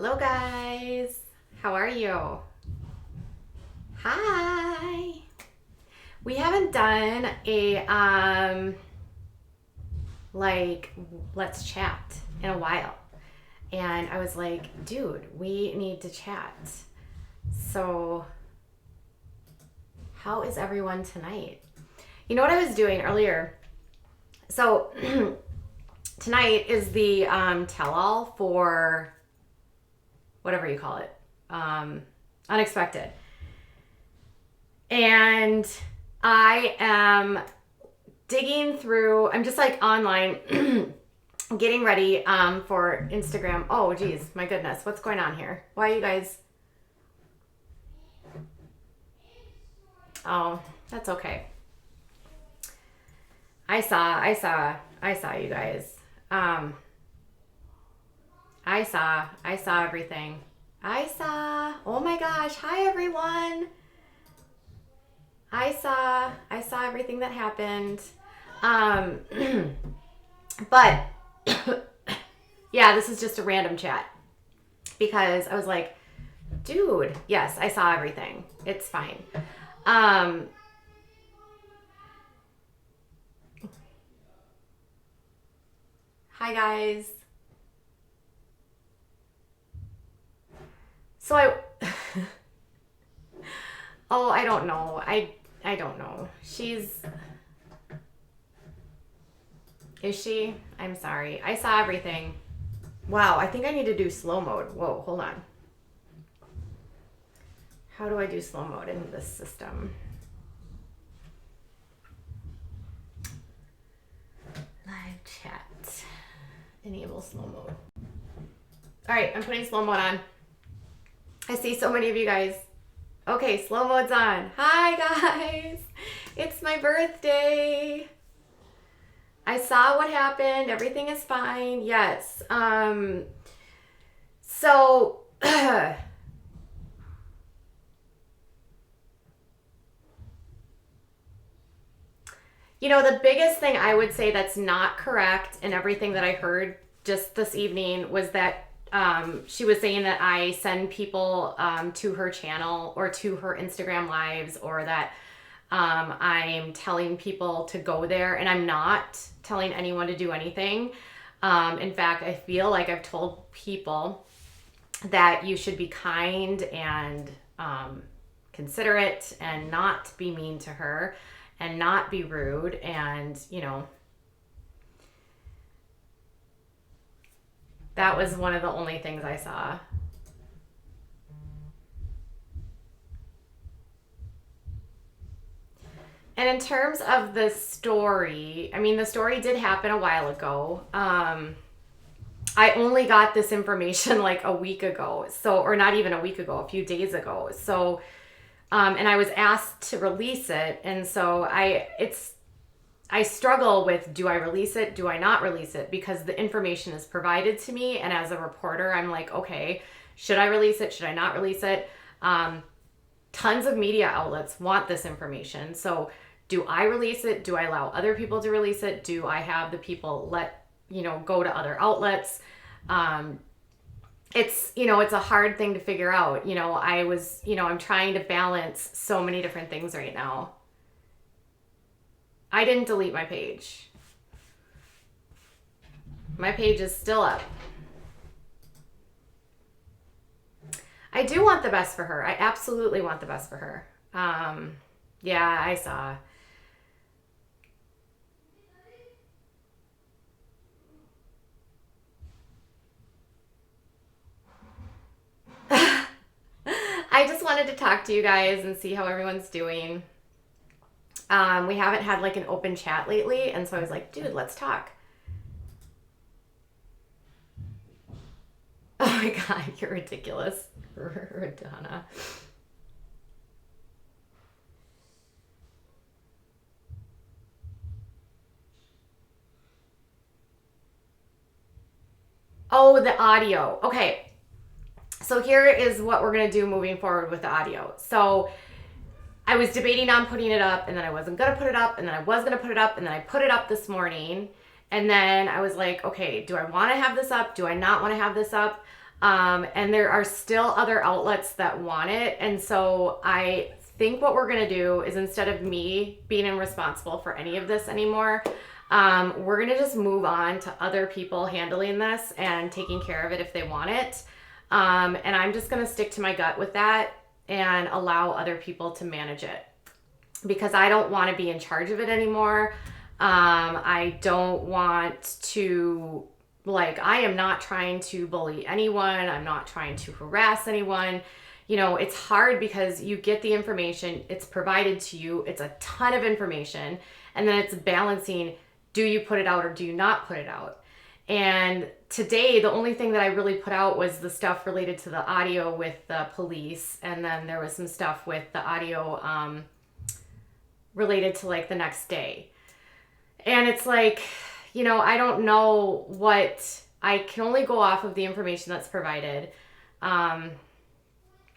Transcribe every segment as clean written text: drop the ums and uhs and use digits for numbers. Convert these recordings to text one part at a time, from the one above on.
Hello guys, how are you? Hi. We haven't done a like let's chat in a while. And I was like, dude, we need to chat. So how is everyone tonight? You know what I was doing earlier? So tonight is the tell-all for whatever you call it, unexpected. And I am digging through, I'm just like online getting ready for Instagram. Oh, geez, my goodness, what's going on here? Why are you guys? Oh, that's okay. I saw you guys. I saw everything. Oh my gosh, hi everyone. I saw everything that happened. But yeah, this is just a random chat because I was like, dude, yes, I saw everything. It's fine. Hi guys. So oh, I don't know. I don't know. Is she? I'm sorry. I saw everything. Wow, I think I need to do slow mode. Whoa, hold on. How do I do slow mode in this system? Live chat. Enable slow mode. All right, I'm putting slow mode on. I see so many of you guys. Okay, slow mode's on. Hi guys. It's my birthday. I saw what happened. Everything is fine. Yes. So you know, the biggest thing I would say that's not correct in everything that I heard just this evening was that she was saying that I send people to her channel or to her Instagram lives, or that I'm telling people to go there, and I'm not telling anyone to do anything. In fact, I feel like I've told people that you should be kind and considerate and not be mean to her and not be rude, and you know, that was one of the only things I saw. And in terms of the story, I mean, the story did happen a while ago. I only got this information like a week ago, so, or not even a week ago, a few days ago. So, and I was asked to release it, and so I struggle with, do I release it? Do I not release it? Because the information is provided to me, and as a reporter, I'm like, okay, should I release it? Should I not release it? Tons of media outlets want this information. So do I release it? Do I allow other people to release it? Do I have the people go to other outlets? It's a hard thing to figure out. I'm trying to balance so many different things right now. I didn't delete my page. My page is still up. I do want the best for her. I absolutely want the best for her. Yeah, I saw. I just wanted to talk to you guys and see how everyone's doing. We haven't had like an open chat lately, and so I was like, dude, let's talk. Oh my God, you're ridiculous, Radonna. Oh, the audio. Okay. So here is what we're going to do moving forward with the audio. So I was debating on putting it up, and then I wasn't going to put it up, and then I was going to put it up, and then I put it up this morning. And then I was like, okay, do I want to have this up? Do I not want to have this up? And there are still other outlets that want it. And so I think what we're going to do is, instead of me being responsible for any of this anymore, we're going to just move on to other people handling this and taking care of it if they want it. And I'm just going to stick to my gut with that and allow other people to manage it, because I don't want to be in charge of it anymore. I don't want to, like, I am not trying to bully anyone. I'm not trying to harass anyone. You know, it's hard because you get the information, it's provided to you, it's a ton of information, and then it's balancing, do you put it out or do you not put it out? And today, the only thing that I really put out was the stuff related to the audio with the police, and then there was some stuff with the audio related to like the next day. And it's like, you know, I don't know what, I can only go off of the information that's provided.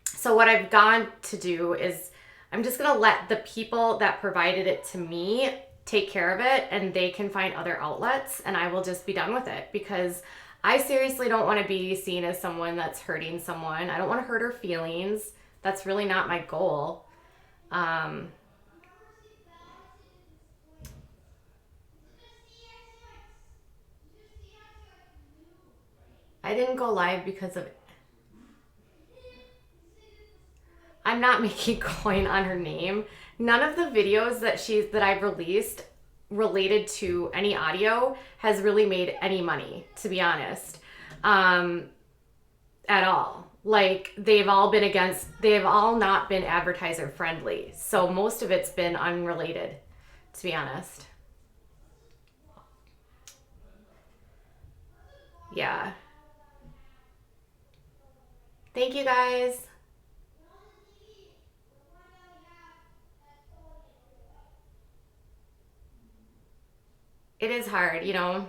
So what I've gone to do is I'm just going to let the people that provided it to me take care of it, and they can find other outlets, and I will just be done with it, because I seriously don't want to be seen as someone that's hurting someone. I don't want to hurt her feelings. That's really not my goal. I didn't go live because of, I'm not making coin on her name. None of the videos that I've released related to any audio has really made any money, to be honest, at all. Like, they've all not been advertiser friendly. So most of it's been unrelated, to be honest. Yeah. Thank you guys. It is hard, you know.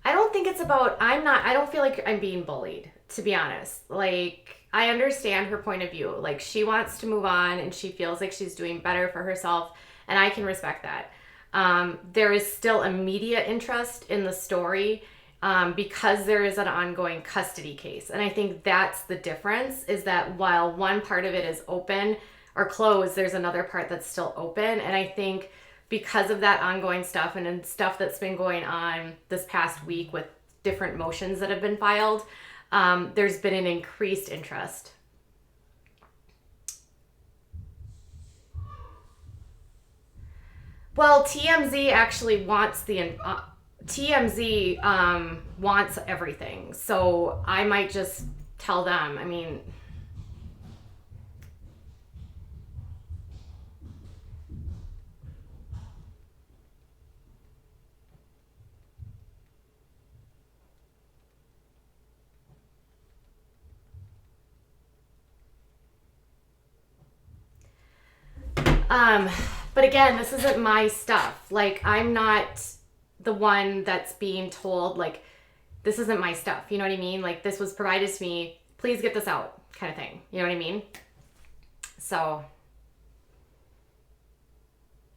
I don't think it's about, I don't feel like I'm being bullied, to be honest. Like, I understand her point of view. Like, she wants to move on and she feels like she's doing better for herself, and I can respect that. There is still immediate interest in the story, because there is an ongoing custody case. And I think that's the difference, is that while one part of it is open or closed, there's another part that's still open. And I think because of that ongoing stuff and stuff that's been going on this past week with different motions that have been filed, there's been an increased interest. Well, TMZ actually wants TMZ wants everything, so I might just tell them. I mean, Um, but again, this isn't my stuff. Like, I'm not the one that's being told, like, this isn't my stuff. You know what I mean? Like, this was provided to me. Please get this out, kind of thing. You know what I mean? So,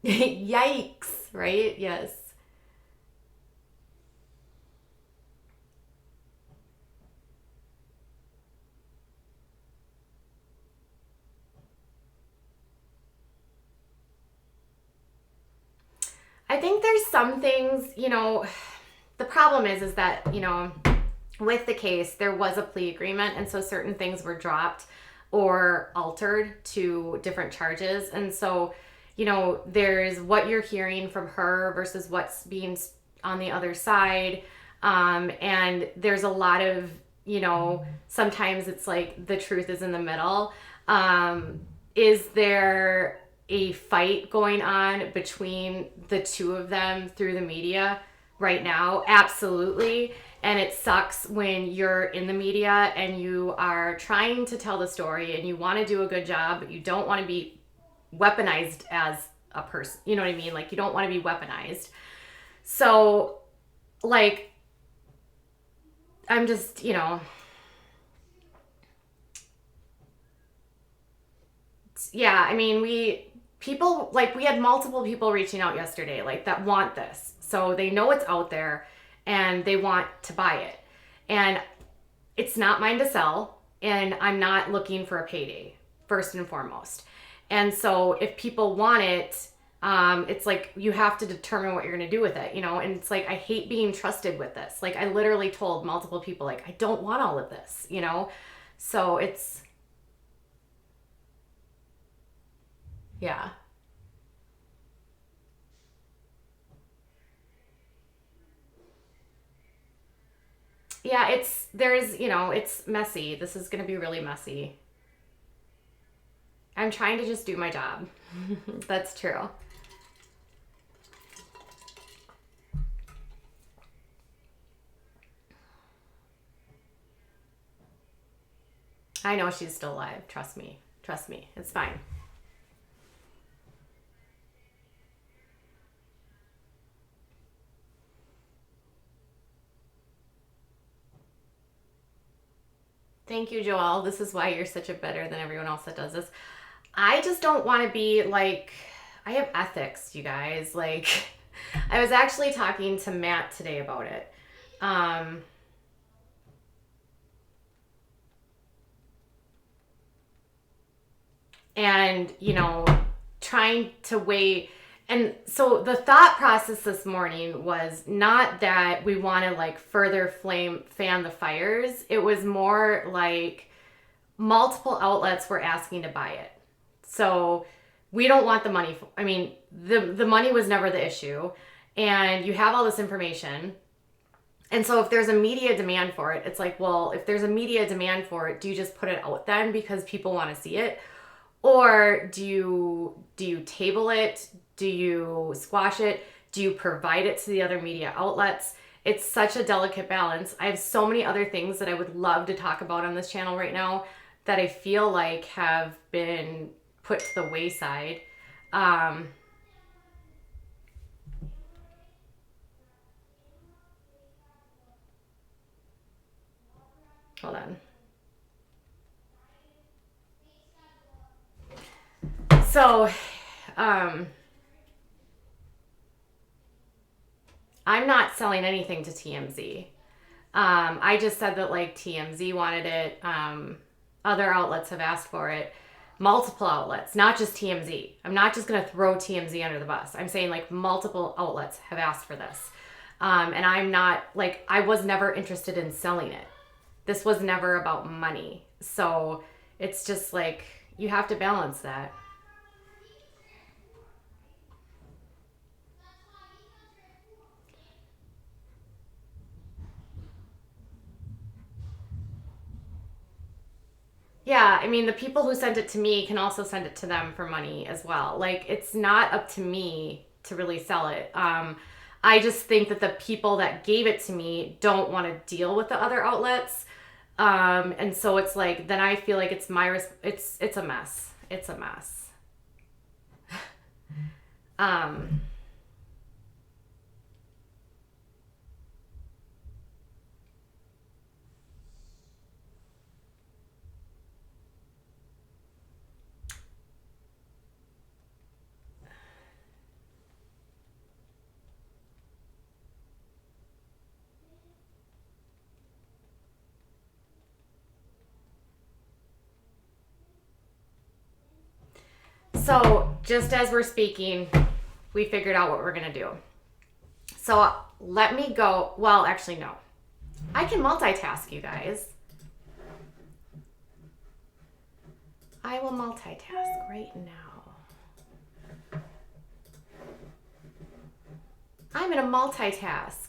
yikes, right? Yes. I think there's some things, you know, the problem is that, you know, with the case, there was a plea agreement, and so certain things were dropped or altered to different charges. And so, you know, there's what you're hearing from her versus what's being on the other side. And there's a lot of, you know, sometimes it's like the truth is in the middle. Is there a fight going on between the two of them through the media right now? Absolutely. And it sucks when you're in the media and you are trying to tell the story and you want to do a good job, but you don't want to be weaponized as a person. You know what I mean? Like, you don't want to be weaponized. So, like, I'm just, you know, yeah, I mean, people, like, we had multiple people reaching out yesterday, like, that want this. So they know it's out there and they want to buy it. And it's not mine to sell, and I'm not looking for a payday, first and foremost. And so if people want it, it's like you have to determine what you're going to do with it, you know? And it's like, I hate being trusted with this. Like, I literally told multiple people, like, I don't want all of this, you know? So it's, yeah. Yeah, there's, it's messy. This is going to be really messy. I'm trying to just do my job. That's true. I know she's still alive. Trust me. Trust me. It's fine. Thank you, Joelle. This is why you're such a better than everyone else that does this. I just don't want to be like, I have ethics, you guys. Like, I was actually talking to Matt today about it. Um, and, trying to weigh. And so the thought process this morning was not that we want to like further fan the fires. It was more like multiple outlets were asking to buy it. So we don't want the money. I mean, the money was never the issue. And you have all this information. And so if there's a media demand for it, it's like, well, if there's a media demand for it, do you just put it out then because people want to see it? Or do you table it? Do you squash it? Do you provide it to the other media outlets? It's such a delicate balance. I have so many other things that I would love to talk about on this channel right now that I feel like have been put to the wayside. Um, Hold on. So, um, I'm not selling anything to TMZ. I just said that like TMZ wanted it. Other outlets have asked for it. Multiple outlets, not just TMZ. I'm not just going to throw TMZ under the bus. I'm saying like multiple outlets have asked for this. And I'm not like, I was never interested in selling it. This was never about money. So it's just like, you have to balance that. Yeah, I mean, the people who sent it to me can also send it to them for money as well. Like, it's not up to me to really sell it. I just think that the people that gave it to me don't want to deal with the other outlets. And so it's like, then I feel like it's it's a mess. It's a mess. Um, so just as we're speaking, we figured out what we're going to do. So let me go. Well, actually, no. I can multitask, you guys. I will multitask right now. I'm going to multitask.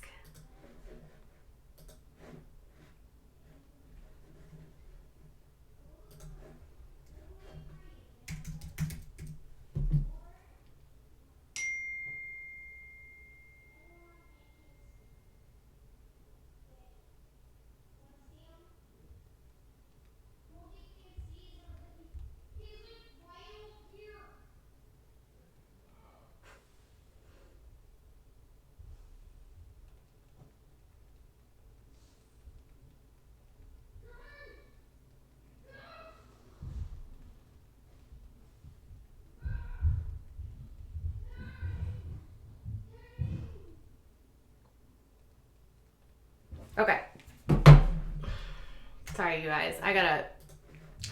Sorry, you guys. I gotta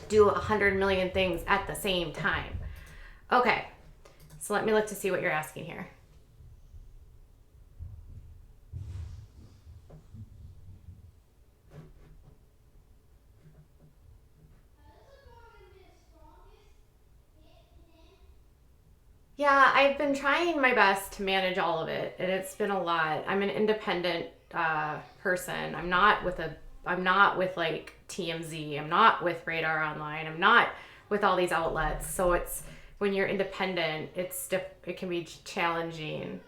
do 100 million things at the same time. Okay, so let me look to see what you're asking here. Yeah, I've been trying my best to manage all of it, and it's been a lot. I'm an independent person. I'm not with like TMZ. I'm not with Radar Online. I'm not with all these outlets. So it's when you're independent, it can be challenging.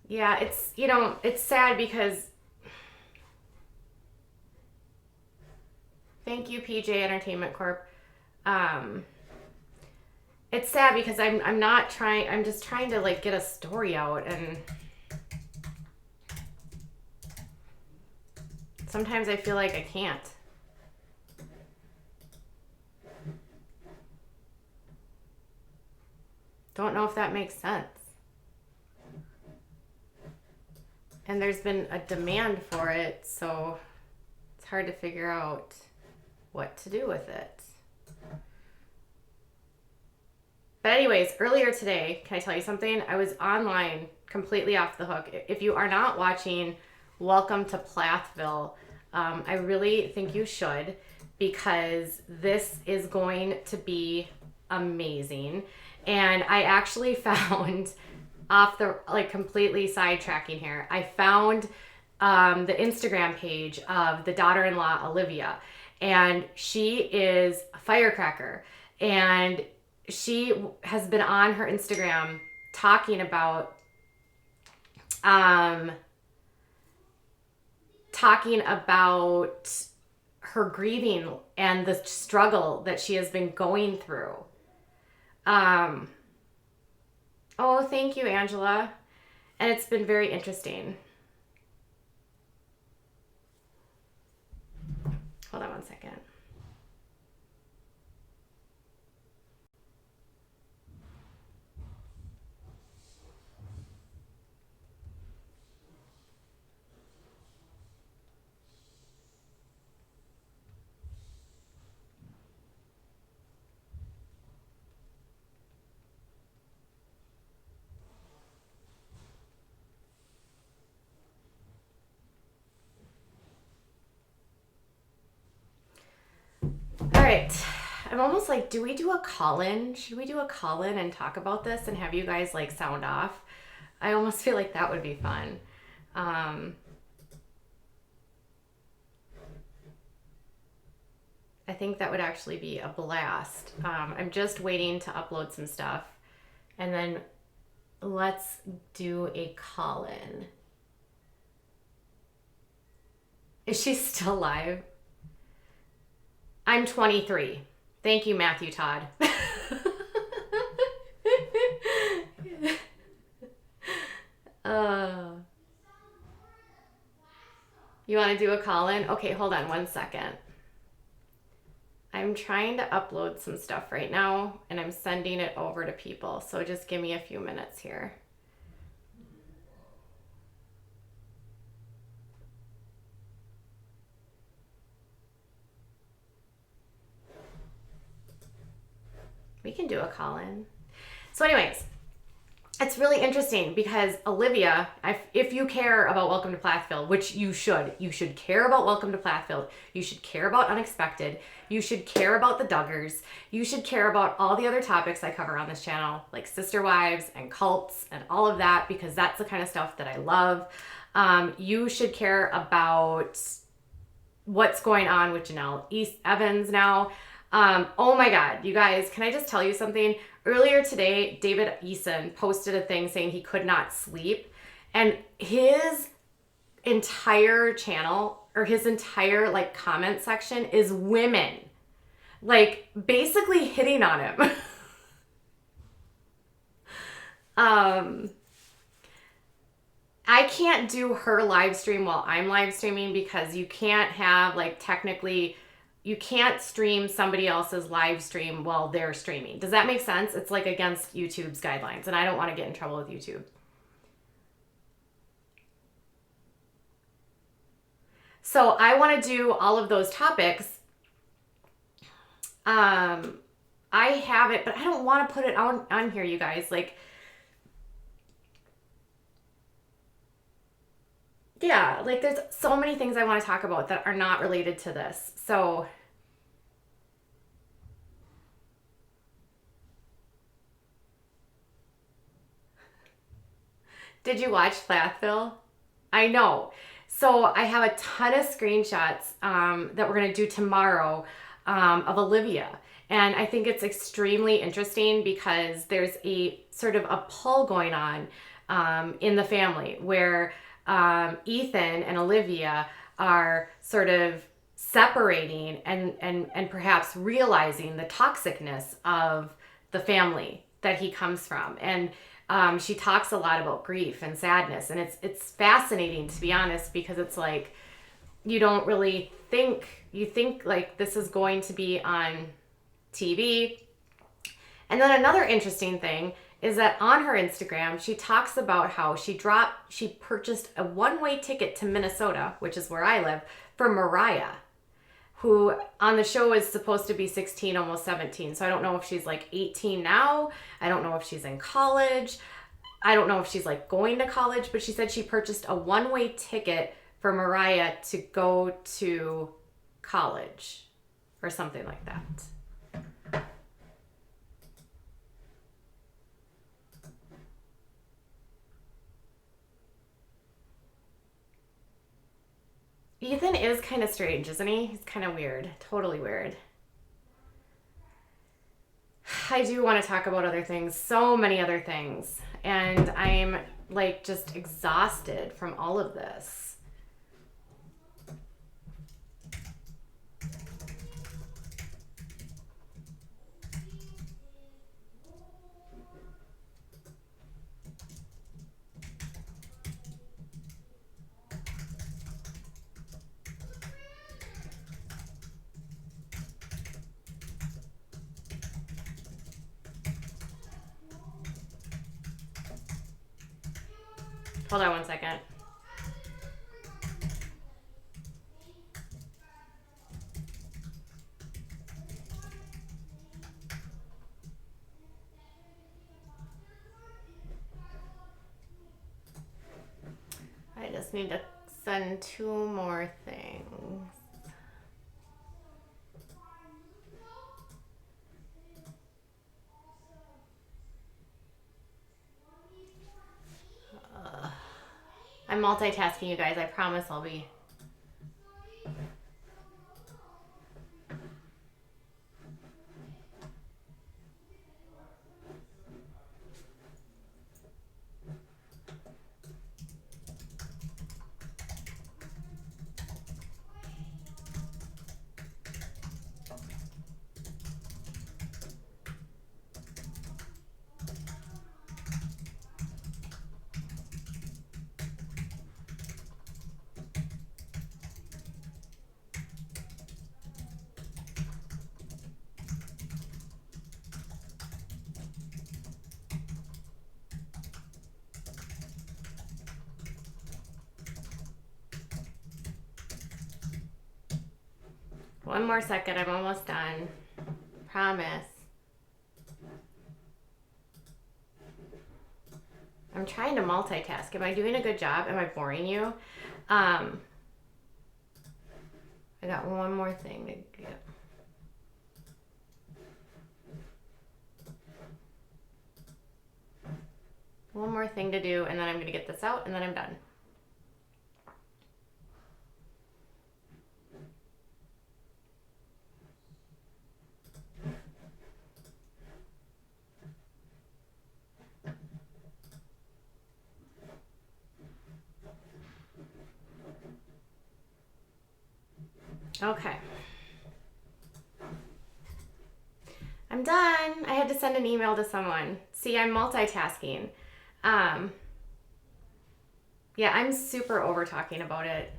Yeah, it's sad because thank you PJ Entertainment Corp. Um, it's sad because I'm not trying. I'm just trying to like get a story out, and sometimes I feel like I can't. Don't know if that makes sense. And there's been a demand for it, so it's hard to figure out what to do with it. But anyways, earlier today, can I tell you something? I was online completely off the hook. If you are not watching Welcome to Plathville, I really think you should, because this is going to be amazing. And I actually found off the, like, completely sidetracking here, I found the Instagram page of the daughter-in-law Olivia, and she is a firecracker, and she has been on her Instagram talking about her grieving and the struggle that she has been going through. Oh, thank you, Angela. And it's been very interesting. Hold on one second. All right. I'm almost like, do we do a call-in? Should we do a call-in and talk about this and have you guys like sound off? I almost feel like that would be fun. I think that would actually be a blast. I'm just waiting to upload some stuff, and then let's do a call-in. Is she still live? I'm 23. Thank you, Matthew Todd. You want to do a call-in? Okay, hold on one second. I'm trying to upload some stuff right now, and I'm sending it over to people. So just give me a few minutes here. We can do a call-in. So anyways, it's really interesting because Olivia, if you care about Welcome to Plathville, which you should care about Welcome to Plathville. You should care about Unexpected. You should care about the Duggars. You should care about all the other topics I cover on this channel, like sister wives and cults and all of that, because that's the kind of stuff that I love. You should care about what's going on with Janelle Evans now. Oh my God, you guys, can I just tell you something? Earlier today, David Eason posted a thing saying he could not sleep, and his entire channel, or his entire like comment section, is women like basically hitting on him. I can't do her live stream while I'm live streaming because you can't have, like, technically, you can't stream somebody else's live stream while they're streaming. Does that make sense? It's like against YouTube's guidelines, and I don't want to get in trouble with YouTube. So I want to do all of those topics. I have it, but I don't want to put it on here, you guys. Like, yeah, like there's so many things I want to talk about that are not related to this. So did you watch Flathville? I know. So I have a ton of screenshots that we're going to do tomorrow of Olivia. And I think it's extremely interesting because there's a sort of a pull going on in the family where Ethan and Olivia are sort of separating and perhaps realizing the toxicness of the family that he comes from. And she talks a lot about grief and sadness, and it's fascinating, to be honest, because it's like you don't really think, you think like this is going to be on TV. And then another interesting thing is that on her Instagram, she talks about how she purchased a one-way ticket to Minnesota, which is where I live, for Mariah, who on the show is supposed to be 16, almost 17. So I don't know if she's like 18 now. I don't know if she's in college. I don't know if she's like going to college, but she said she purchased a one-way ticket for Mariah to go to college or something like that. Ethan is kind of strange, isn't he? He's kind of weird. Totally weird. I do want to talk about other things, so many other things. And I'm like just exhausted from all of this. Hold on one second. I just need to send 2 more things. I'm multitasking, you guys. I promise I'll be. One more second. I'm almost done. Promise. I'm trying to multitask. Am I doing a good job? Am I boring you? I got one more thing to get. One more thing to do, and then I'm going to get this out, and then I'm done. Okay. I'm done. I had to send an email to someone. See, I'm multitasking. Yeah, I'm super over talking about it.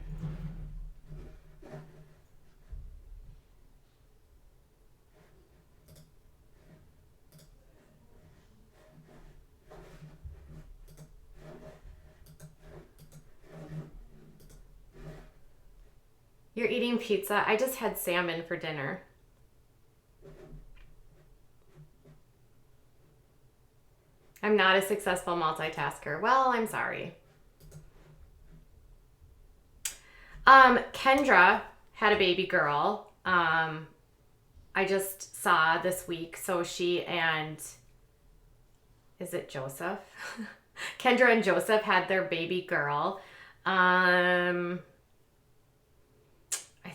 You're eating pizza. I just had salmon for dinner. I'm not a successful multitasker. Well, I'm sorry. Kendra had a baby girl. I just saw this week. So she and, is it Joseph? Kendra and Joseph had their baby girl. I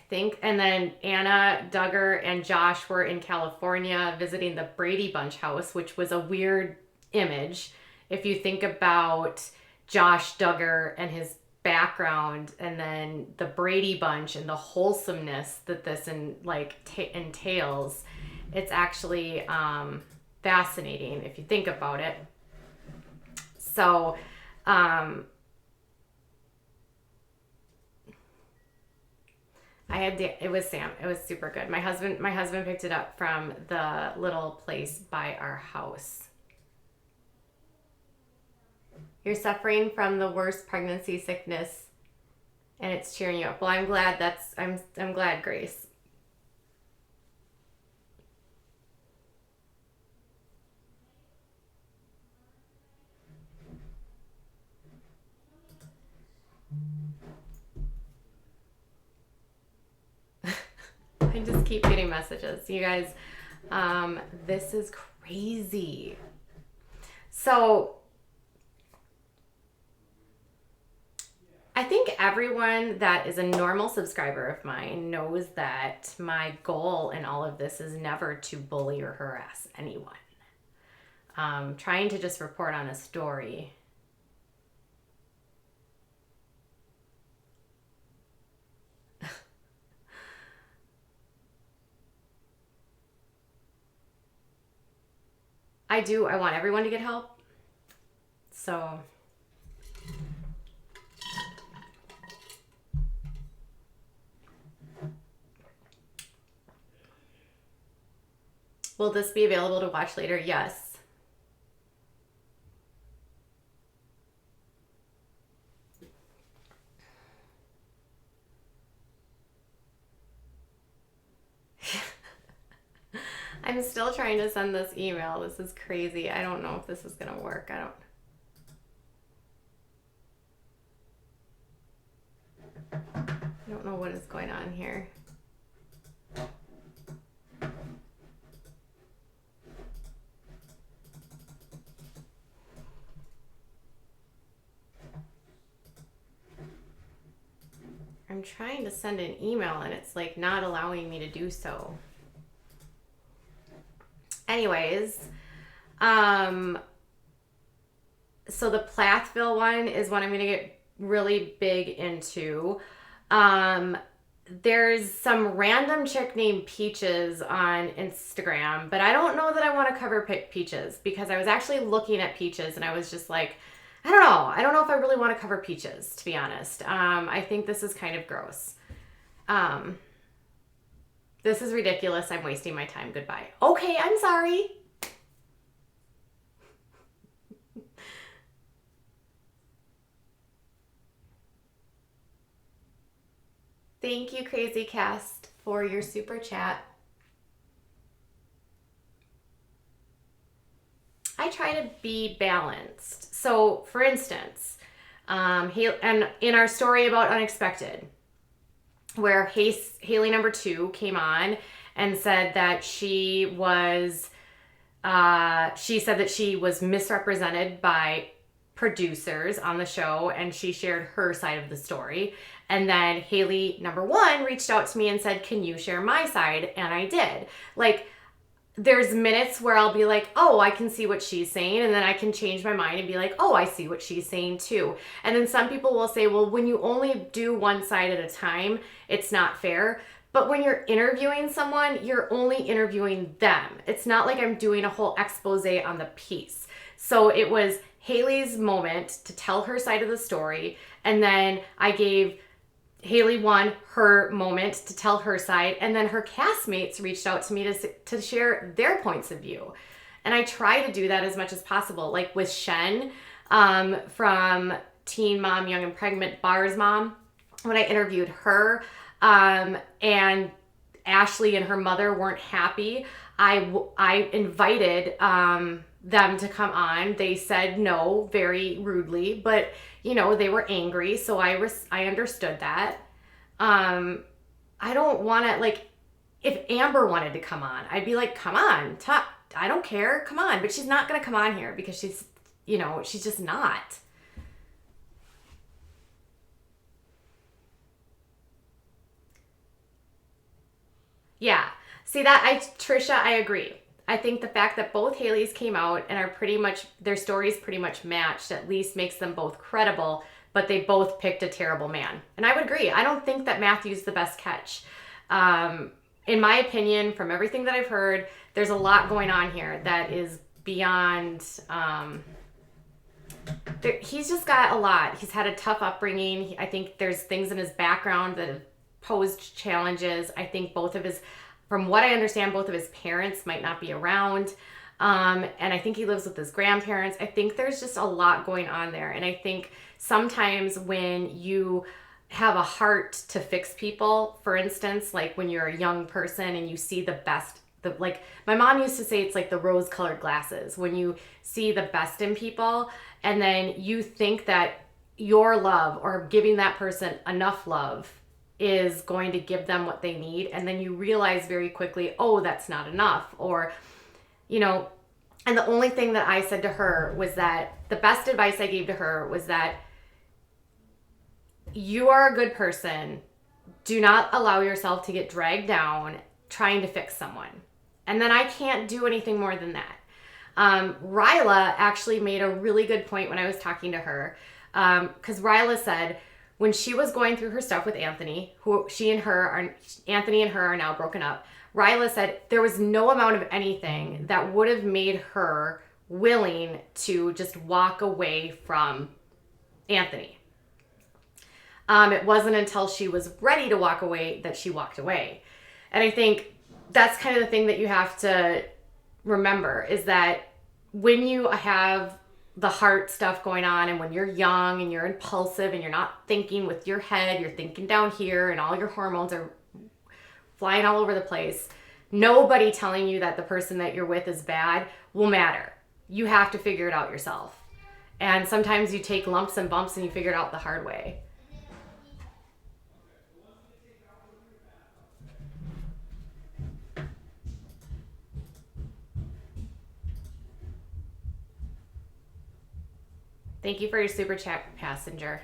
think, and then Anna, Duggar, and Josh were in California visiting the Brady Bunch house, which was a weird image. If you think about Josh Duggar and his background, and then the Brady Bunch and the wholesomeness that this entails, it's actually fascinating if you think about it. So, it was Sam. It was super good. My husband picked it up from the little place by our house. You're suffering from the worst pregnancy sickness and it's cheering you up. Well, I'm glad, Grace. I just keep getting messages. You guys, this is crazy. So I think everyone that is a normal subscriber of mine knows that my goal in all of this is never to bully or harass anyone. Trying to just report on a story. I want everyone to get help. So will this be available to watch later? Yes. I'm still trying to send this email. This is crazy. I don't know if this is going to work. I don't know what is going on here. I'm trying to send an email and it's like not allowing me to do so. Anyways, so the Plathville one is one I'm going to get really big into. There's some random chick named Peaches on Instagram, but I don't know that I want to cover Peaches because I was actually looking at Peaches and I was just like, I don't know. I don't know if I really want to cover Peaches, to be honest. I think this is kind of gross. This is ridiculous. I'm wasting my time. Goodbye. Okay, I'm sorry. Thank you, Crazy Cast, for your super chat. I try to be balanced. So, for instance, and in our story about Unexpected, where Haley number 2 came on and said that she said that she was misrepresented by producers on the show, and she shared her side of the story. And then Haley number 1 reached out to me and said, "Can you share my side?" And I did. Like, there's minutes where I'll be like, oh, I can see what she's saying. And then I can change my mind and be like, oh, I see what she's saying too. And then some people will say, well, when you only do one side at a time, it's not fair. But when you're interviewing someone, you're only interviewing them. It's not like I'm doing a whole expose on the piece. So it was Haley's moment to tell her side of the story, and then I gave Haley one her moment to tell her side, and then her castmates reached out to me to share their points of view. And I try to do that as much as possible. Like with Shen from Teen Mom, Young and Pregnant, Bar's mom, when I interviewed her, and Ashley and her mother weren't happy, I invited them to come on. They said no very rudely, but you know, they were angry, so I understood that. I don't want to, like, if Amber wanted to come on, I'd be like, come on, I don't care, come on. But she's not going to come on here because she's, you know, she's just not. Yeah. See that, Trisha, I agree. I think the fact that both Haleys came out and are pretty much, their stories pretty much matched, at least makes them both credible, but they both picked a terrible man. And I would agree. I don't think that Matthew's the best catch. In my opinion, from everything that I've heard, there's a lot going on here that is beyond, he's just got a lot. He's had a tough upbringing. I think there's things in his background that have posed challenges. I think both of his, from what I understand, both of his parents might not be around. And I think he lives with his grandparents. I think there's just a lot going on there. And I think sometimes when you have a heart to fix people, for instance, like when you're a young person and you see the best, like my mom used to say, it's like the rose colored glasses. When you see the best in people and then you think that your love or giving that person enough love is going to give them what they need, and then you realize very quickly, oh, that's not enough. Or, you know, and the only thing that I said to her was that the best advice I gave to her was that you are a good person. Do not allow yourself to get dragged down trying to fix someone. And then I can't do anything more than that. Rila actually made a really good point when I was talking to her, because Rila said, when she was going through her stuff with Anthony, Anthony and her are now broken up, Rila said there was no amount of anything that would have made her willing to just walk away from Anthony. It wasn't until she was ready to walk away that she walked away. And I think that's kind of the thing that you have to remember, is that when you have the heart stuff going on, and when you're young and you're impulsive and you're not thinking with your head, you're thinking down here and all your hormones are flying all over the place, nobody telling you that the person that you're with is bad will matter. You have to figure it out yourself. And sometimes you take lumps and bumps and you figure it out the hard way. Thank you for your super chat, passenger.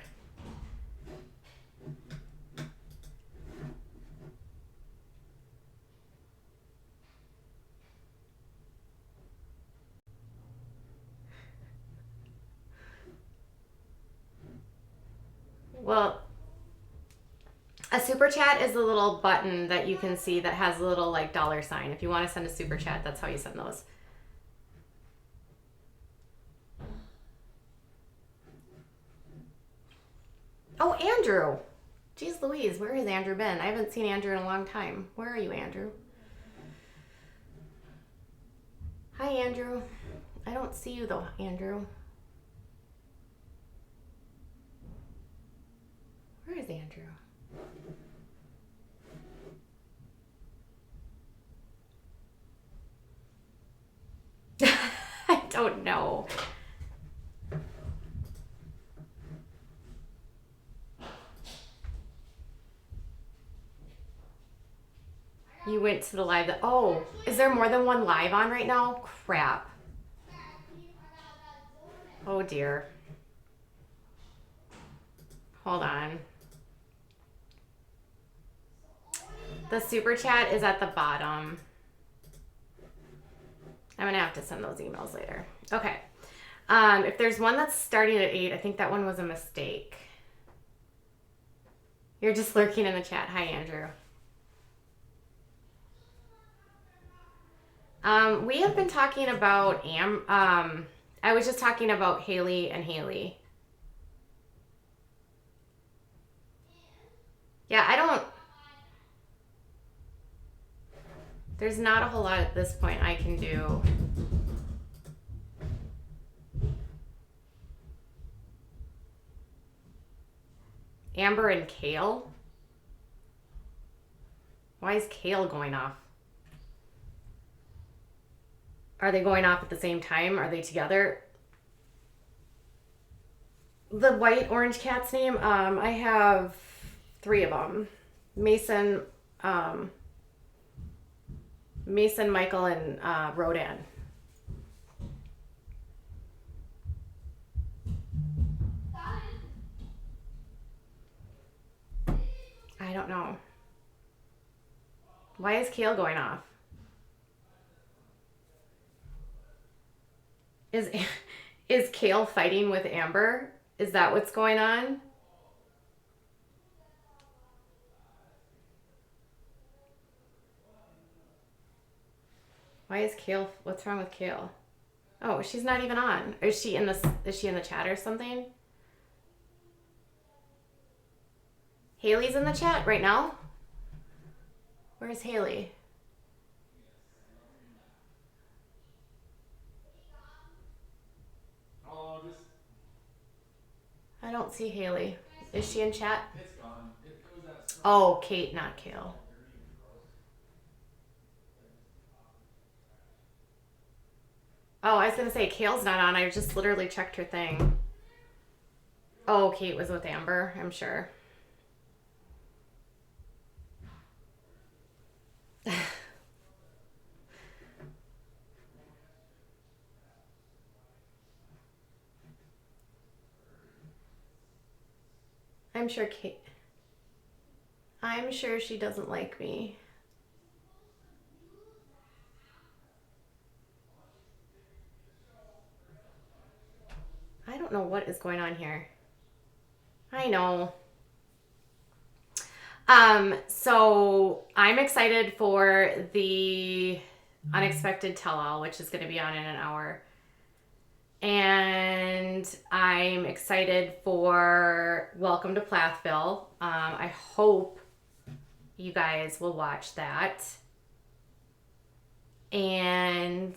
Well, a super chat is a little button that you can see that has a little like dollar sign. If you want to send a super chat, that's how you send those. Oh, Andrew. Jeez Louise, where has Andrew been? I haven't seen Andrew in a long time. Where are you, Andrew? Hi, Andrew. I don't see you though, Andrew. Where is Andrew? I don't know. You went to the live that, oh, is there more than one live on right now? Crap. Oh dear. Hold on. The super chat is at the bottom. I'm gonna have to send those emails later. Okay. If there's one that's starting at 8, I think that one was a mistake. You're just lurking in the chat. Hi, Andrew. We have been talking about I was just talking about Haley and Haley. Yeah, I don't. There's not a whole lot at this point I can do. Amber and Kale? Why is Kale going off? Are they going off at the same time? Are they together? The white orange cat's name? I have 3 of them. Mason, Michael, and Rodan. I don't know. Why is Kale going off? Is Kale fighting with Amber? Is that what's going on? Why is Kale? What's wrong with Kale? Oh, she's not even on. Is she in the chat or something? Haley's in the chat right now? Where's Haley? I don't see Haley. Is she in chat? It's gone. Oh, Kate, not Kale. Oh, I was going to say, Kale's not on. I just literally checked her thing. Oh, Kate was with Amber, I'm sure. I'm sure Kate... I'm sure she doesn't like me. I don't know what is going on here. I know. So I'm excited for the Unexpected Tell-All, which is going to be on in an hour. And I'm excited for Welcome to Plathville. I hope you guys will watch that. And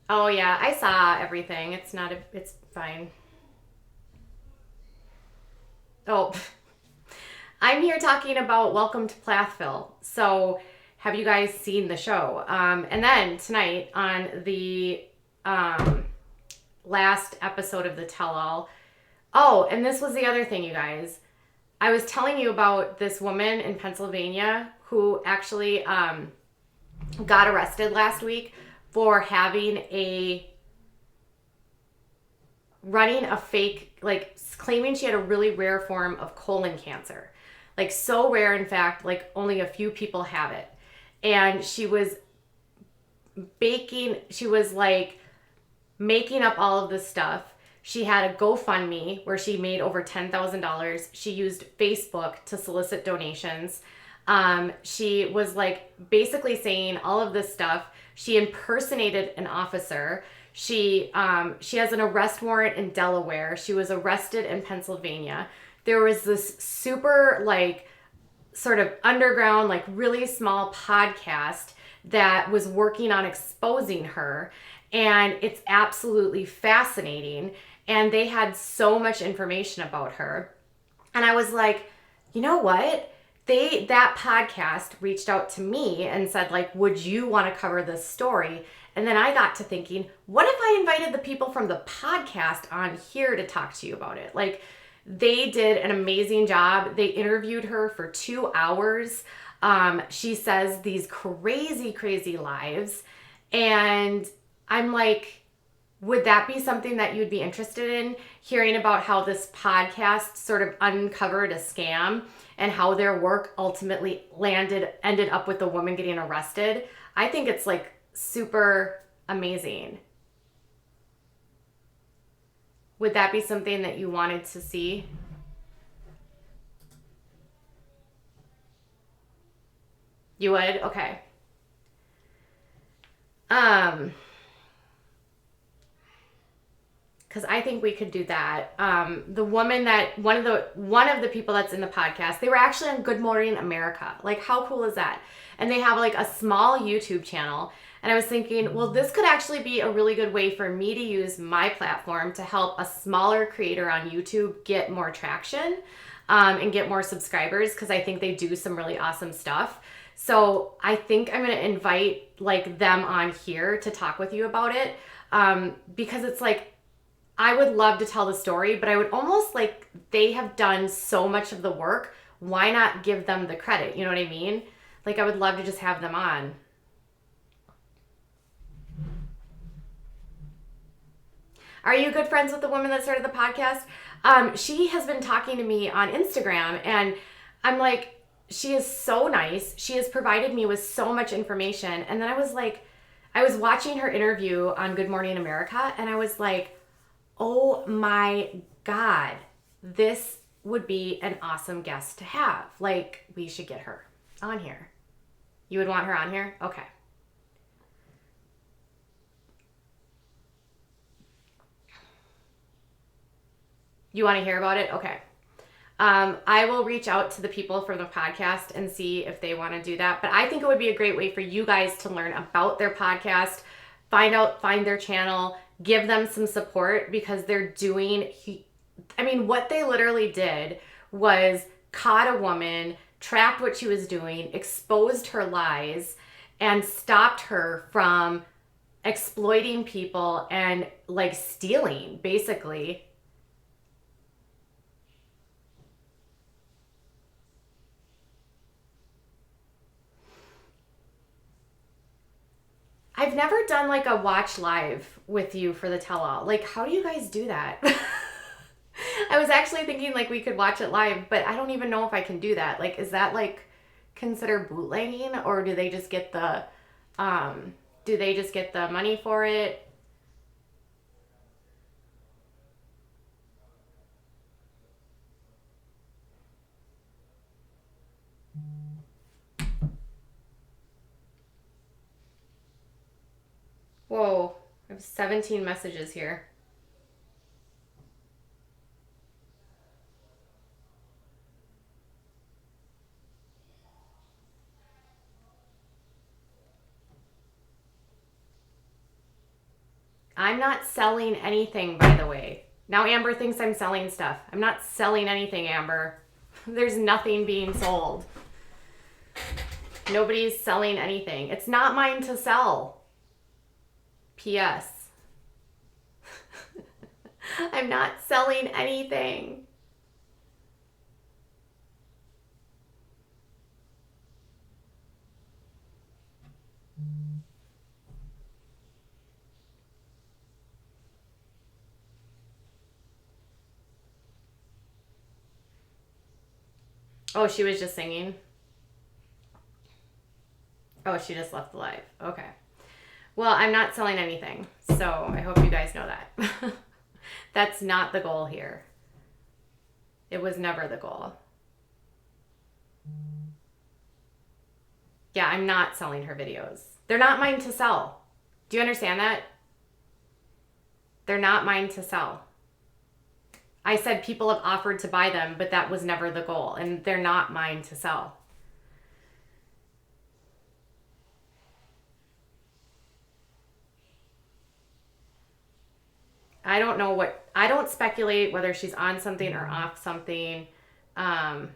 oh yeah, I saw everything. It's fine. Oh, I'm here talking about Welcome to Plathville. So, have you guys seen the show? And then tonight on the last episode of the Tell All. Oh, and this was the other thing, you guys. I was telling you about this woman in Pennsylvania who actually got arrested last week for running a fake, like claiming she had a really rare form of colon cancer. Like so rare, in fact, like only a few people have it. And she was like making up all of this stuff. She had a GoFundMe where she made over $10,000. She used Facebook to solicit donations. She was like basically saying all of this stuff. She impersonated an officer. She has an arrest warrant in Delaware. She was arrested in Pennsylvania. There was this super like sort of underground, like really small podcast that was working on exposing her. And it's absolutely fascinating. And they had so much information about her. And I was like, you know what? That podcast reached out to me and said, like, would you want to cover this story? And then I got to thinking, what if I invited the people from the podcast on here to talk to you about it? Like, they did an amazing job. They interviewed her for 2 hours. She says these crazy, crazy lies. And I'm like, would that be something that you'd be interested in? Hearing about how this podcast sort of uncovered a scam and how their work ultimately ended up with the woman getting arrested. I think it's like super amazing. Would that be something that you wanted to see? You would? Okay. Because I think we could do that. The woman that one of the people that's in the podcast, they were actually on Good Morning America. Like, how cool is that? And they have like a small YouTube channel. And I was thinking, well, this could actually be a really good way for me to use my platform to help a smaller creator on YouTube get more traction, and get more subscribers, because I think they do some really awesome stuff. So I think I'm going to invite like them on here to talk with you about it, because it's like, I would love to tell the story, but I would almost like, they have done so much of the work. Why not give them the credit? You know what I mean? Like, I would love to just have them on. Are you good friends with the woman that started the podcast? She has been talking to me on Instagram, and I'm like, she is so nice. She has provided me with so much information. And then I was like, I was watching her interview on Good Morning America, and I was like, oh my God, this would be an awesome guest to have. Like, we should get her on here. You would want her on here? Okay. You want to hear about it? Okay. I will reach out to the people from the podcast and see if they want to do that. But I think it would be a great way for you guys to learn about their podcast, find their channel, give them some support, because they're doing, what they literally did was caught a woman, tracked what she was doing, exposed her lies, and stopped her from exploiting people and like stealing, basically. I've never done like a watch live with you for the tell all. Like, how do you guys do that? I was actually thinking like we could watch it live, but I don't even know if I can do that. Like, is that like considered bootlegging, or do they just get the money for it? Whoa, I have 17 messages here. I'm not selling anything, by the way. Now Amber thinks I'm selling stuff. I'm not selling anything, Amber. There's nothing being sold. Nobody's selling anything. It's not mine to sell. P.S. I'm not selling anything. Oh, she was just singing? Oh, she just left the live. Okay. Well, I'm not selling anything, so I hope you guys know that. That's not the goal here. It was never the goal. Yeah, I'm not selling her videos. They're not mine to sell. Do you understand that? They're not mine to sell. I said people have offered to buy them, but that was never the goal, and they're not mine to sell. I don't know I don't speculate whether she's on something or off something. I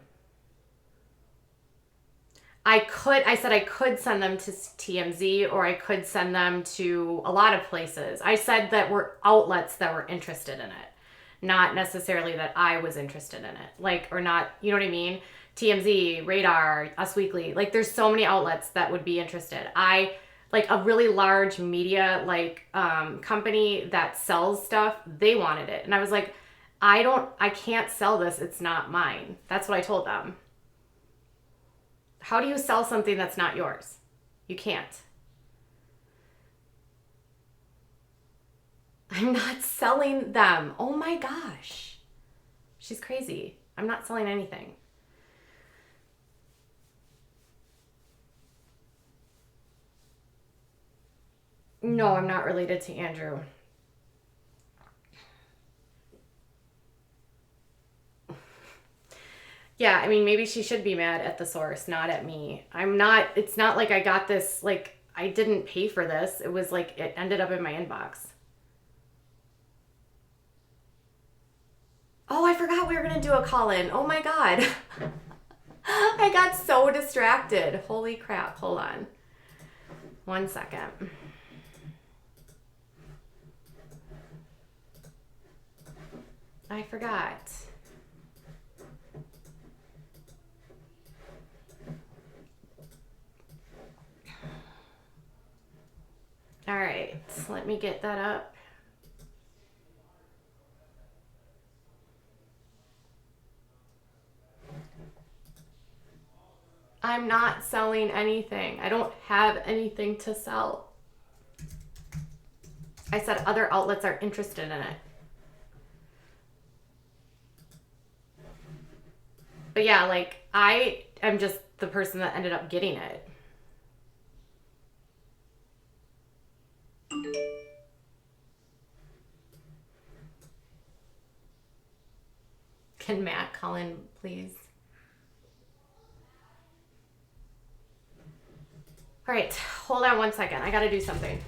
said I could send them to TMZ, or I could send them to a lot of places. I said that were outlets that were interested in it, not necessarily that I was interested in it. Like, or not, you know what I mean? TMZ, Radar, Us Weekly. Like, there's so many outlets that would be interested. Like a really large media company that sells stuff, they wanted it. And I was like, I can't sell this. It's not mine. That's what I told them. How do you sell something that's not yours? You can't. I'm not selling them. Oh my gosh. She's crazy. I'm not selling anything. No, I'm not related to Andrew. Yeah, I mean, maybe she should be mad at the source, not at me. I'm not, it's not like I got this, like, I didn't pay for this. It was like, it ended up in my inbox. Oh, I forgot we were going to do a call in. Oh my God. I got so distracted. Holy crap. Hold on. 1 second. I forgot. All right, let me get that up. I'm not selling anything. I don't have anything to sell. I said other outlets are interested in it. But yeah, like, I am just the person that ended up getting it. Can Matt call in, please? All right, hold on 1 second. I gotta do something.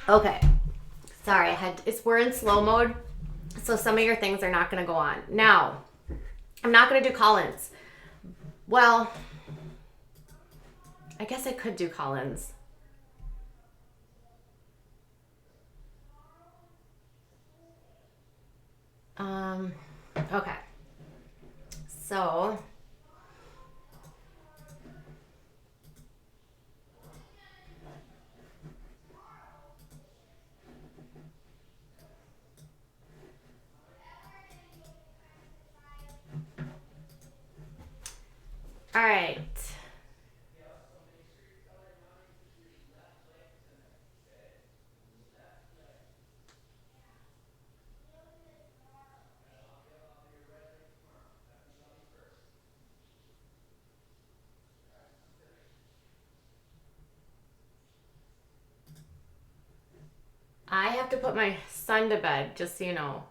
Okay. Sorry, we're in slow mode, so some of your things are not gonna go on. Now, I'm not gonna do call-ins. Well, I guess I could do call-ins. Okay. So, all right. I have to put my son to bed, just so you know.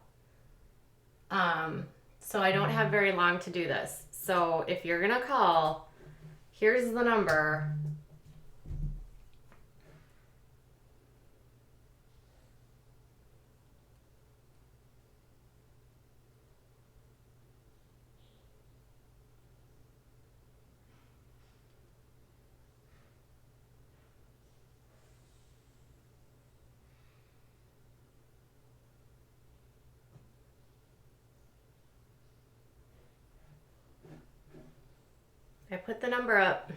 So I don't have very long to do this. So if you're gonna call, here's the number. I put the number up.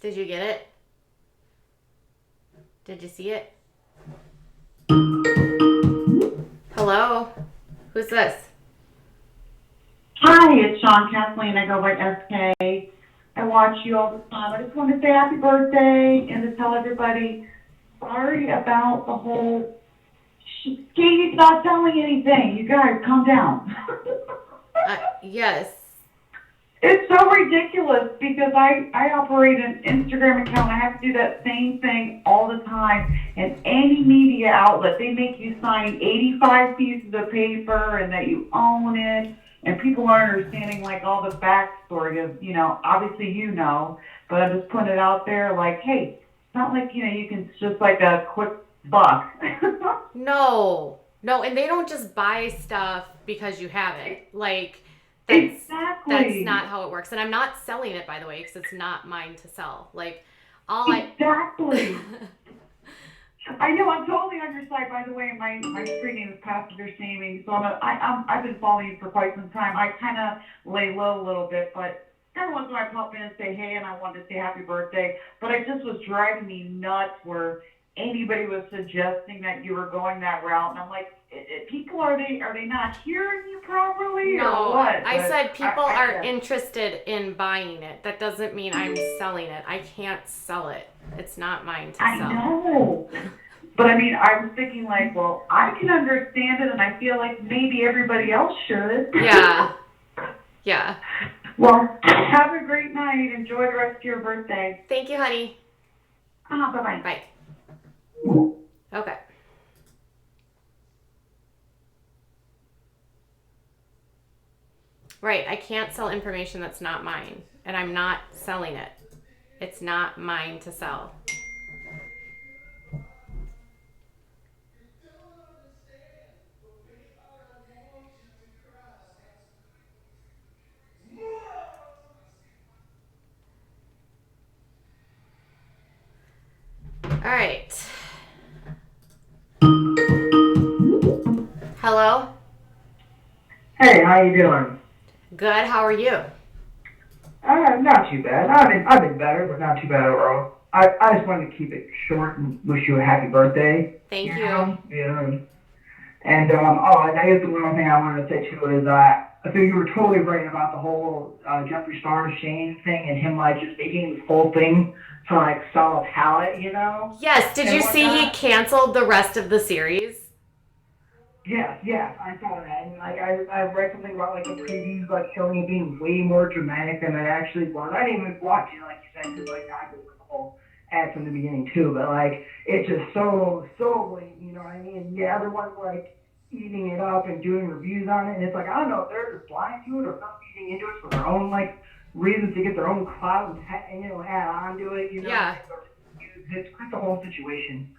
Did you get it? Did you see it? Hello? Who's this? Hi, it's Sean Kathleen. I go by SK. I watch you all the time. I just want to say happy birthday and to tell everybody sorry about the whole Katie's not telling anything. You guys, calm down. Yes. It's so ridiculous because I operate an Instagram account. I have to do that same thing all the time. And any media outlet, they make you sign 85 pieces of paper and that you own it. And people aren't understanding like all the backstory of, obviously but I'm just putting it out there like, hey, it's not like, you can just like a quick buck. No, and they don't just buy stuff because you have it. Like, Exactly. That's not how it works. And I'm not selling it, by the way, because it's not mine to sell. Like, Exactly. I know, I'm totally on your site, by the way. My screen name is Passenger Shaming, so I've been following you for quite some time. I kind of lay low a little bit, but every once in a while I pop in and say hey, and I wanted to say happy birthday. But it just was driving me nuts where anybody was suggesting that you were going that route, and I'm like, people, are they not hearing you properly or what? I said people are guess. interested in buying it. That doesn't mean I'm selling it. I can't sell it. It's not mine to sell. I know. But I mean, I was thinking like, well, I can understand it, and I feel like maybe everybody else should. Yeah. Yeah. Well, have a great night. Enjoy the rest of your birthday. Thank you, honey. Bye-bye. Bye. Okay. Right, I can't sell information that's not mine, and I'm not selling it. It's not mine to sell. All right. Hello? Hey, how you doing? Good, how are you? Not too bad. I've been better, but not too bad overall. I just wanted to keep it short and wish you a happy birthday. Thank you. Yeah. And I guess the one thing I wanted to say too is I think you were totally right about the whole Jeffree Star Shane thing and him like just making this whole thing to like sell a palette, you know? Yes, did you see he canceled the rest of the series? Yes, I saw that. And like I read something about like the previews like showing it being way more dramatic than it actually was. I didn't even watch it, like you said, because like I was the whole ad from the beginning too. But like it's just so blatant, you know what I mean? Yeah, everyone's like eating it up and doing reviews on it, and it's like I don't know if they're just blind to it or not feeding into it for their own like reasons to get their own clout and you know add on to it. You know, Yeah. It's quite the whole situation.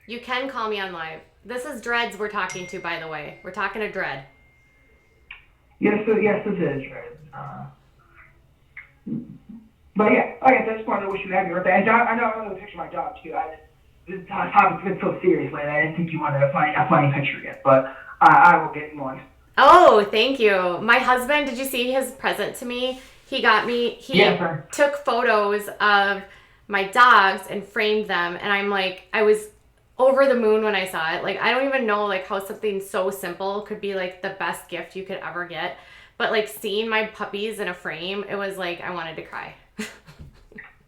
You can call me on live. This is Dreads we're talking to, by the way. We're talking to Dread. Yes, this is right. But yeah, I guess I just wanted to wish you a happy birthday. And John, I know the picture of my dog too. This topic's been so serious lately. I didn't think you wanted a funny picture yet, but I will get one. Oh, thank you. My husband, did you see his present to me? He took photos of my dogs and framed them, and I'm like, I was over the moon when I saw it. Like, I don't even know like how something so simple could be like the best gift you could ever get. But like seeing my puppies in a frame, it was like I wanted to cry.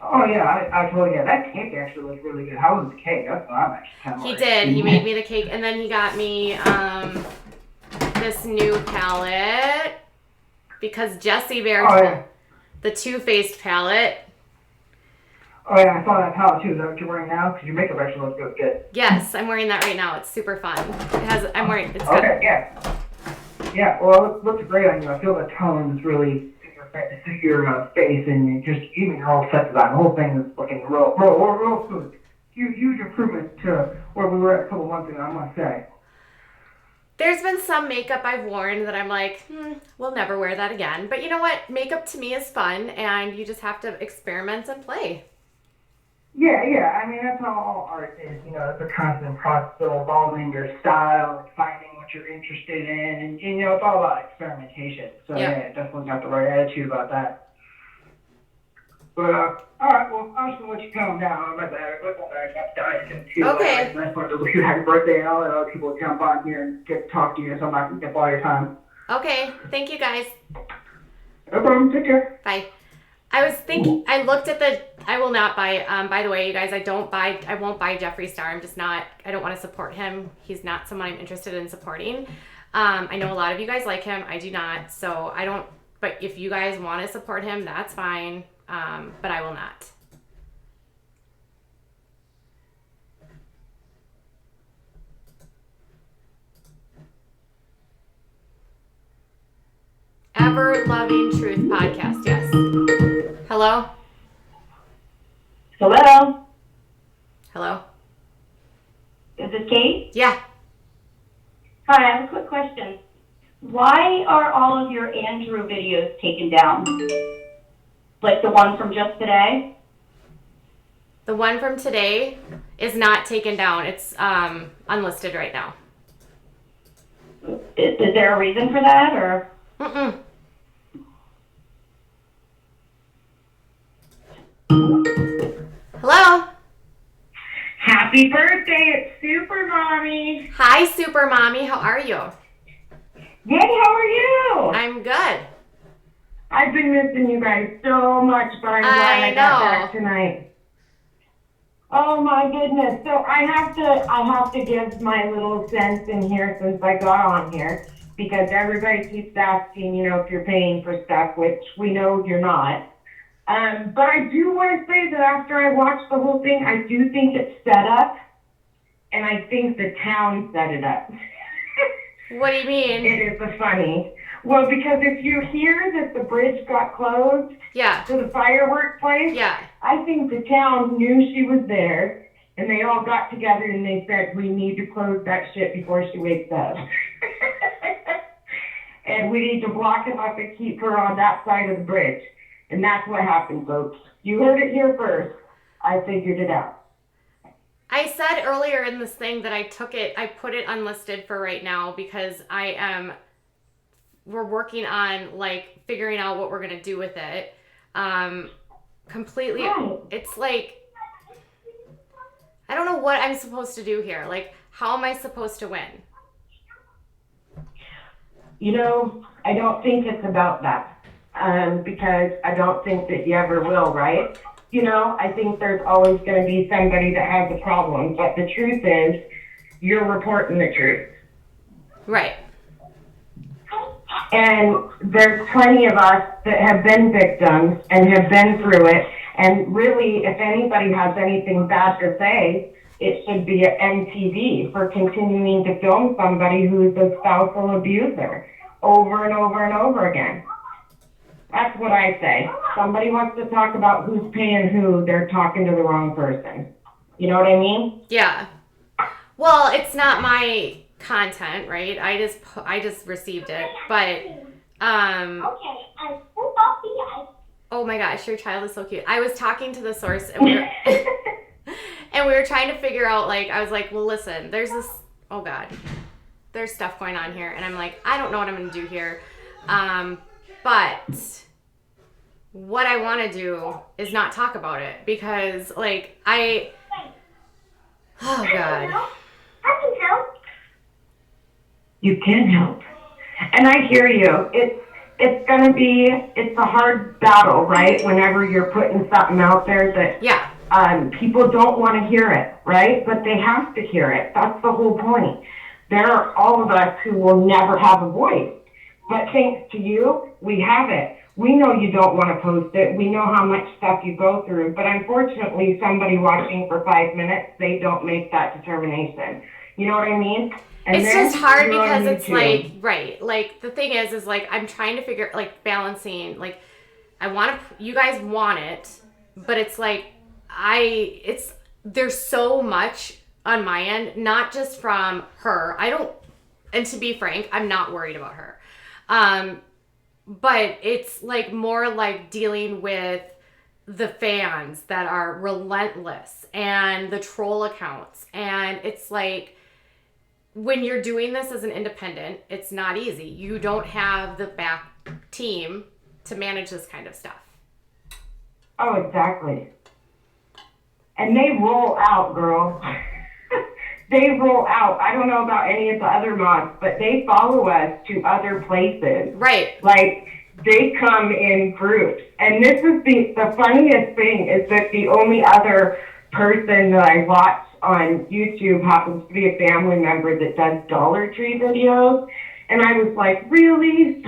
Oh yeah, I totally get it. That cake actually looks really good. How was the cake? That's what I'm actually kind of He did. He made me the cake, and then he got me this new palette because Jessie Bear the Too-Faced palette. Oh yeah, I saw that palette too. Is that what you're wearing now? Because your makeup actually looks good. Yes, I'm wearing that right now. It's super fun. It's good. Okay, yeah. Yeah, well, it looks great on you. I feel the tones really suit your face and just even your whole set design. The whole thing is looking real smooth. Huge improvement to where we were at a couple months ago, I must say. There's been some makeup I've worn that I'm like, we'll never wear that again. But you know what? Makeup to me is fun, and you just have to experiment and play. Yeah. I mean, that's how all art is. You know, it's a constant process of evolving your style, and finding what you're interested in, and you know, it's all about experimentation. So yeah, definitely got the right attitude about that. But all right, well, I'm just gonna let you come now. I'm at the too. Okay. I just wanted to wish you a happy birthday, and I'll let other people jump on here and get to talk to you, so I'm not gonna get all your time. Okay. Thank you, guys. No problem. Take care. Bye. I was thinking, I looked at I will not buy, by the way, you guys, I won't buy Jeffree Star. I'm just not, I don't want to support him. He's not someone I'm interested in supporting. I know a lot of you guys like him. I do not. So I don't, but if you guys want to support him, that's fine. But I will not. Ever Loving Truth podcast. Yes. Hello? Hello? Hello? Is this Kate? Yeah. Hi, I have a quick question. Why are all of your Andrew videos taken down? Like the one from just today? The one from today is not taken down. It's unlisted right now. Is there a reason for that, or? Mm-mm. Hello. Happy birthday, it's Super Mommy. Hi, Super Mommy. How are you? Good, how are you? I'm good. I've been missing you guys so much, but I'm glad I got back tonight. Oh my goodness. So I have to give my little sense in here since I got on here, because everybody keeps asking, if you're paying for stuff, which we know you're not. But I do want to say that after I watched the whole thing, I do think it's set up, and I think the town set it up. What do you mean? It is funny. Well, because if you hear that the bridge got closed to the fireworks place, I think the town knew she was there, and they all got together and they said, we need to close that shit before she wakes up. And we need to block it off and keep her on that side of the bridge. And that's what happened, folks. You heard it here first. I figured it out. I said earlier in this thing that I put it unlisted for right now because we're working on like figuring out what we're going to do with it. Completely. Right. It's like, I don't know what I'm supposed to do here. Like, how am I supposed to win? I don't think it's about that. Because I don't think that you ever will, right? I think there's always going to be somebody that has a problem, but the truth is, you're reporting the truth. Right. And there's plenty of us that have been victims and have been through it, and really, if anybody has anything bad to say, it should be at MTV for continuing to film somebody who's a spousal abuser over and over and over again. That's what I say. Somebody wants to talk about who's paying who, they're talking to the wrong person. You know what I mean? Yeah. Well, it's not my content, right? I just received it, but oh my gosh, your child is so cute. I was talking to the source and we were trying to figure out, like, I was like, well, listen, there's stuff going on here, and I'm like, I don't know what I'm gonna do here. But what I want to do is not talk about it because, like, oh God. I can help. You can help. And I hear you. It's a hard battle, right? Whenever you're putting something out there that people don't want to hear it, right? But they have to hear it. That's the whole point. There are all of us who will never have a voice. But thanks to you, we have it. We know you don't want to post it. We know how much stuff you go through. But unfortunately, somebody watching for 5 minutes, they don't make that determination. You know what I mean? And it's just hard because it's like, right. Like, the thing is like, I'm trying to figure, like, balancing, like, you guys want it, but it's like, there's so much on my end, not just from her. And to be frank, I'm not worried about her. But it's like more like dealing with the fans that are relentless and the troll accounts. And it's like, when you're doing this as an independent, it's not easy. You don't have the back team to manage this kind of stuff. Oh, exactly. And they roll out, girl. They roll out. I don't know about any of the other mods, but they follow us to other places. Right. Like, they come in groups. And this is the funniest thing is that the only other person that I watch on YouTube happens to be a family member that does Dollar Tree videos. And I was like, really?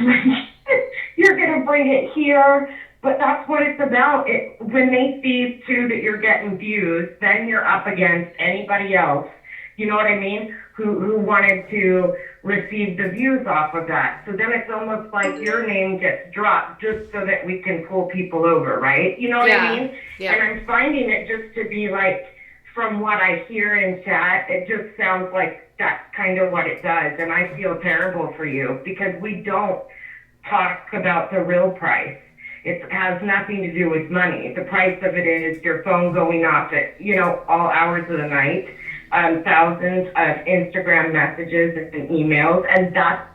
You're going to bring it here? But that's what it's about. When they see, too, that you're getting views, then you're up against anybody else. You know what I mean? Who wanted to receive the views off of that. So then it's almost like your name gets dropped just so that we can pull people over, right? You know what I mean? Yeah. And I'm finding it just to be like, from what I hear in chat, it just sounds like that's kind of what it does. And I feel terrible for you because we don't talk about the real price. It has nothing to do with money. The price of it is your phone going off at, all hours of the night, thousands of Instagram messages and emails, and that's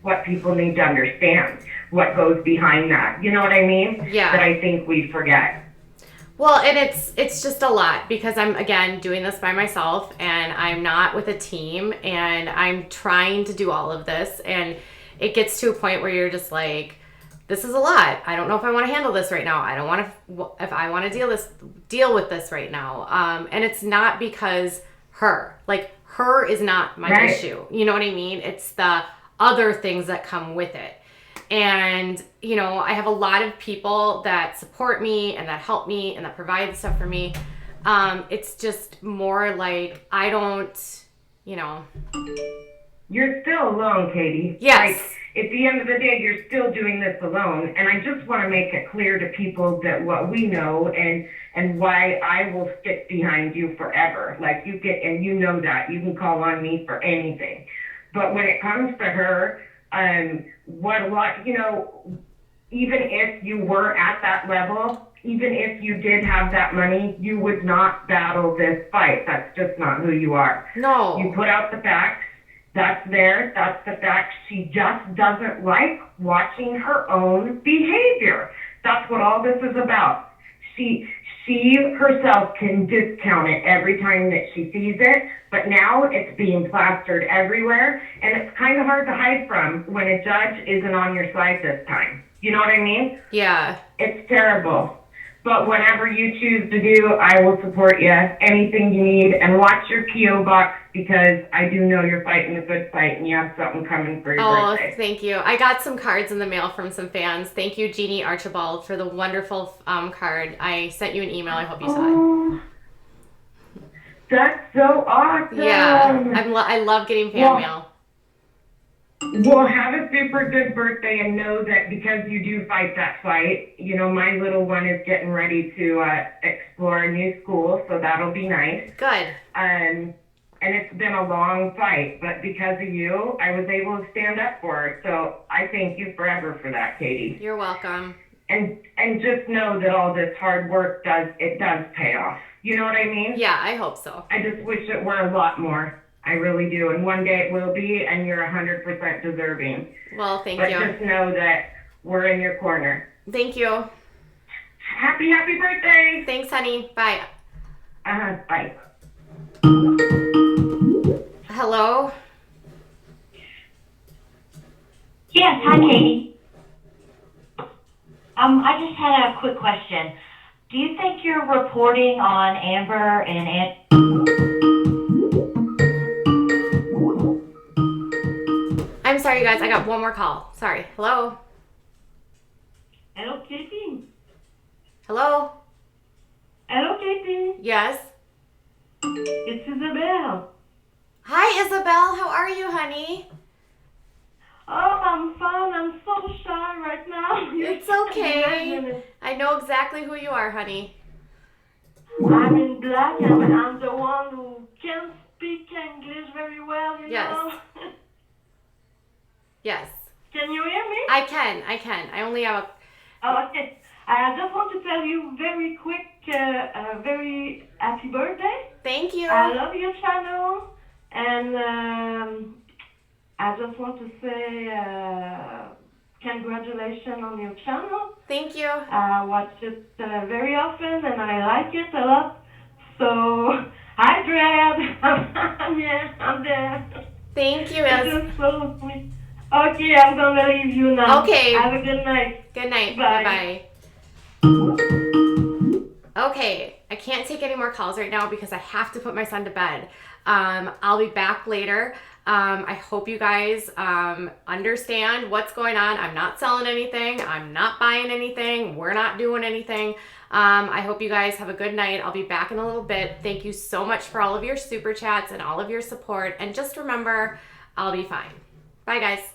what people need to understand, what goes behind that. You know what I mean? Yeah. That I think we forget. Well, and it's just a lot because I'm, again, doing this by myself and I'm not with a team and I'm trying to do all of this, and it gets to a point where you're just like, this is a lot. I don't know if I want to handle this right now. I don't want to, if I want to deal with this right now. And it's not because her is not my Right. issue. You know what I mean? It's the other things that come with it. And, I have a lot of people that support me and that help me and that provide stuff for me. It's just more like, I don't, You're still alone, Katie. Yes. Like, at the end of the day, you're still doing this alone. And I just want to make it clear to people that what we know and why I will stick behind you forever. Like, you know that. You can call on me for anything. But when it comes to her, even if you were at that level, even if you did have that money, you would not battle this fight. That's just not who you are. No. You put out the facts. That's there. That's the fact. She just doesn't like watching her own behavior. That's what all this is about. She herself can discount it every time that she sees it, but now it's being plastered everywhere, and it's kind of hard to hide from when a judge isn't on your side this time. You know what I mean? Yeah. It's terrible. But whatever you choose to do, I will support you. Anything you need. And watch your P.O. box, because I do know you're fighting a good fight and you have something coming for your birthday. Oh, thank you. I got some cards in the mail from some fans. Thank you, Jeannie Archibald, for the wonderful card. I sent you an email. I hope you saw it. That's so awesome. Yeah. I love getting fan mail. Well, have a super good birthday, and know that because you do fight that fight, my little one is getting ready to explore a new school, so that'll be nice. Good. And it's been a long fight, but because of you, I was able to stand up for her. So I thank you forever for that, Katie. You're welcome. And just know that all this hard work does pay off. You know what I mean? Yeah, I hope so. I just wish it were a lot more. I really do. And one day it will be, and you're 100% deserving. Well, thank But you. just know that we're in your corner. Thank you. Happy birthday. Thanks, honey. Bye. Bye. Hello? Yes, hi, Katie. I just had a quick question. Do you think you're reporting on Amber and I'm sorry, you guys. I got one more call. Sorry. Hello? Hello, Katie. Hello? Hello, Katie. Yes? It's Isabel. Hi, Isabel. How are you, honey? Oh, I'm fine. I'm so shy right now. It's okay. I know exactly who you are, honey. I'm in black, and I'm the one who can't speak English very well, you Yes. know. Yes. Can you hear me? I can. I only have a... Oh, okay. I just want to tell you very quick, very happy birthday. Thank you. I love your channel, and I just want to say congratulations on your channel. Thank you. I watch it very often, and I like it a lot. So, hi, Brad. Yeah, I'm there. Thank you, It's Is. just so sweet. Okay, I'm gonna leave you now. Okay. Have a good night. Good night. Bye. Bye-bye. Okay, I can't take any more calls right now because I have to put my son to bed. I'll be back later. I hope you guys understand what's going on. I'm not selling anything. I'm not buying anything. We're not doing anything. I hope you guys have a good night. I'll be back in a little bit. Thank you so much for all of your super chats and all of your support. And just remember, I'll be fine. Bye, guys.